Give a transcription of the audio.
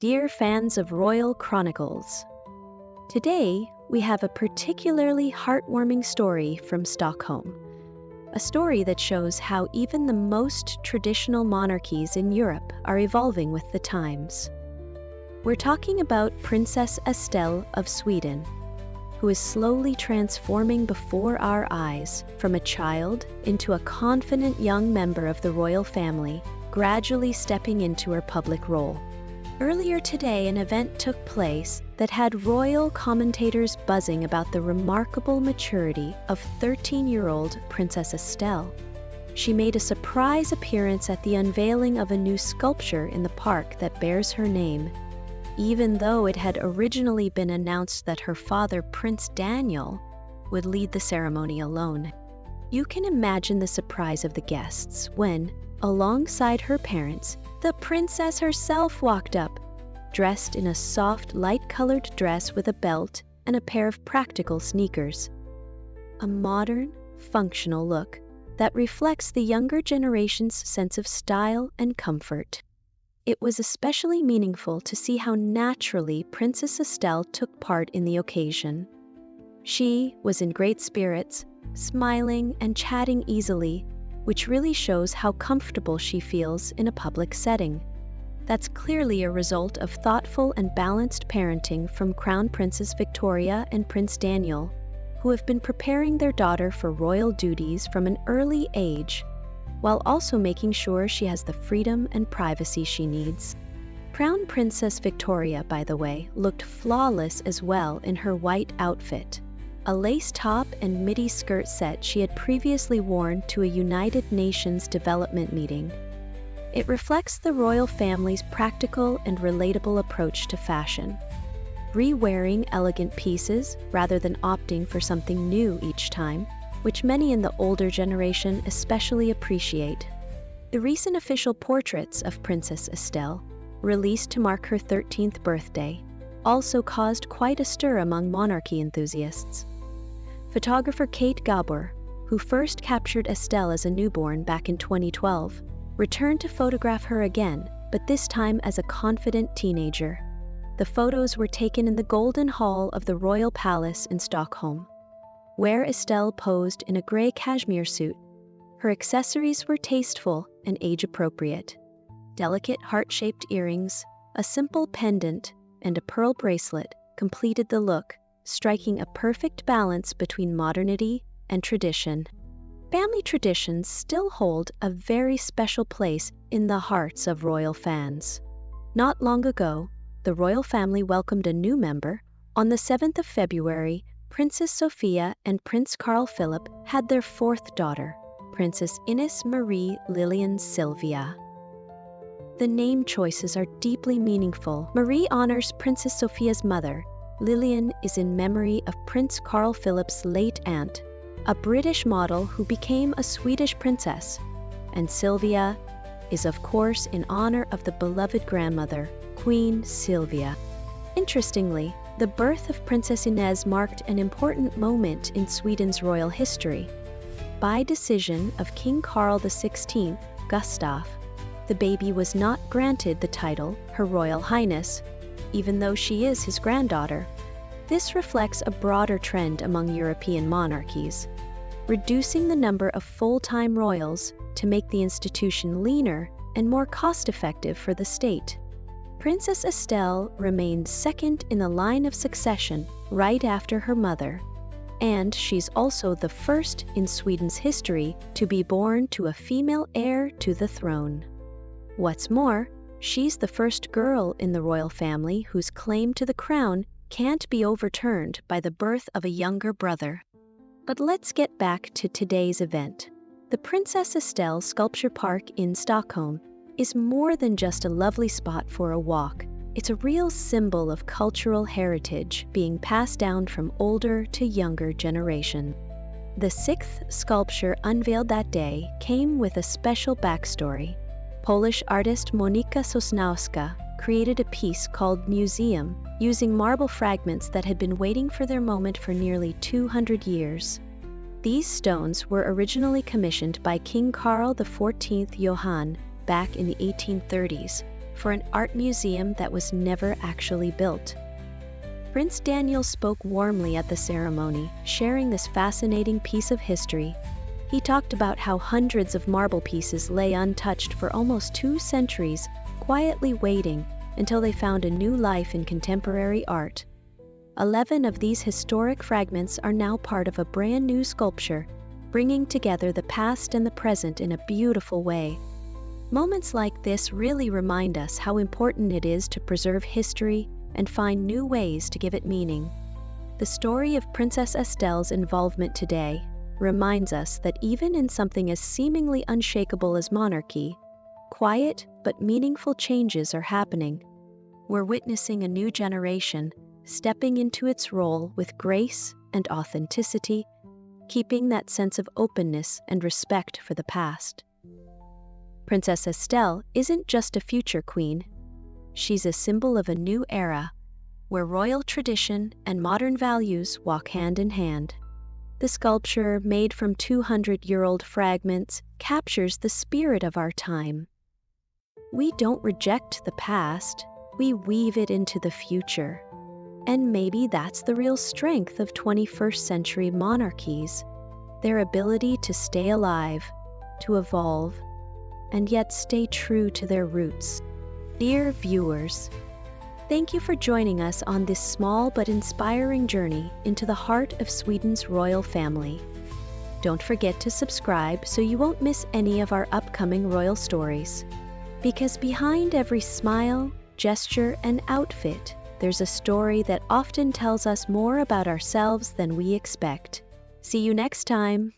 Dear fans of Royal Chronicles, today we have a particularly heartwarming story from Stockholm. A story that shows how even the most traditional monarchies in Europe are evolving with the times. We're talking about Princess Estelle of Sweden, who is slowly transforming before our eyes from a child into a confident young member of the royal family, gradually stepping into her public role. Earlier today, an event took place that had royal commentators buzzing about the remarkable maturity of 13-year-old Princess Estelle. She made a surprise appearance at the unveiling of a new sculpture in the park that bears her name, even though it had originally been announced that her father, Prince Daniel, would lead the ceremony alone. You can imagine the surprise of the guests when, alongside her parents, the princess herself walked up, dressed in a soft, light-colored dress with a belt and a pair of practical sneakers. A modern, functional look that reflects the younger generation's sense of style and comfort. It was especially meaningful to see how naturally Princess Estelle took part in the occasion. She was in great spirits, smiling and chatting easily, which really shows how comfortable she feels in a public setting. That's clearly a result of thoughtful and balanced parenting from Crown Princess Victoria and Prince Daniel, who have been preparing their daughter for royal duties from an early age, while also making sure she has the freedom and privacy she needs. Crown Princess Victoria, by the way, looked flawless as well in her white outfit, a lace top and midi skirt set she had previously worn to a United Nations development meeting. It reflects the royal family's practical and relatable approach to fashion, re-wearing elegant pieces rather than opting for something new each time, which many in the older generation especially appreciate. The recent official portraits of Princess Estelle, released to mark her 13th birthday, also caused quite a stir among monarchy enthusiasts. Photographer Kate Gabor, who first captured Estelle as a newborn back in 2012, returned to photograph her again, but this time as a confident teenager. The photos were taken in the Golden Hall of the Royal Palace in Stockholm, where Estelle posed in a gray cashmere suit. Her accessories were tasteful and age-appropriate. Delicate heart-shaped earrings, a simple pendant, and a pearl bracelet completed the look, striking a perfect balance between modernity and tradition. Family traditions still hold a very special place in the hearts of royal fans. Not long ago, the royal family welcomed a new member. On the 7th of February, Princess Sophia and Prince Carl Philip had their fourth daughter, Princess Ines Marie Lilian Sylvia. The name choices are deeply meaningful. Marie honors Princess Sophia's mother. Lilian is in memory of Prince Carl Philip's late aunt, a British model who became a Swedish princess. And Sylvia is, of course, in honor of the beloved grandmother, Queen Sylvia. Interestingly, the birth of Princess Ines marked an important moment in Sweden's royal history. By decision of King Carl XVI, Gustaf, the baby was not granted the title Her Royal Highness, even though she is his granddaughter. This reflects a broader trend among European monarchies, reducing the number of full-time royals to make the institution leaner and more cost-effective for the state. Princess Estelle remains second in the line of succession right after her mother, and she's also the first in Sweden's history to be born to a female heir to the throne. What's more, she's the first girl in the royal family whose claim to the crown can't be overturned by the birth of a younger brother. But let's get back to today's event. The Princess Estelle Sculpture Park in Stockholm is more than just a lovely spot for a walk. It's a real symbol of cultural heritage being passed down from older to younger generation. The sixth sculpture unveiled that day came with a special backstory. Polish artist Monika Sosnowska created a piece called Museum, using marble fragments that had been waiting for their moment for nearly 200 years. These stones were originally commissioned by King Carl XIV Johann back in the 1830s, for an art museum that was never actually built. Prince Daniel spoke warmly at the ceremony, sharing this fascinating piece of history. He talked about how hundreds of marble pieces lay untouched for almost 2 centuries, quietly waiting until they found a new life in contemporary art. 11 of these historic fragments are now part of a brand new sculpture, bringing together the past and the present in a beautiful way. Moments like this really remind us how important it is to preserve history and find new ways to give it meaning. The story of Princess Estelle's involvement today reminds us that even in something as seemingly unshakable as monarchy, quiet but meaningful changes are happening. We're witnessing a new generation stepping into its role with grace and authenticity, keeping that sense of openness and respect for the past. Princess Estelle isn't just a future queen. She's a symbol of a new era, where royal tradition and modern values walk hand in hand. The sculpture, made from 200-year-old fragments, captures the spirit of our time. We don't reject the past, we weave it into the future. And maybe that's the real strength of 21st century monarchies, their ability to stay alive, to evolve, and yet stay true to their roots. Dear viewers, thank you for joining us on this small but inspiring journey into the heart of Sweden's royal family. Don't forget to subscribe so you won't miss any of our upcoming royal stories. Because behind every smile, gesture, and outfit, there's a story that often tells us more about ourselves than we expect. See you next time.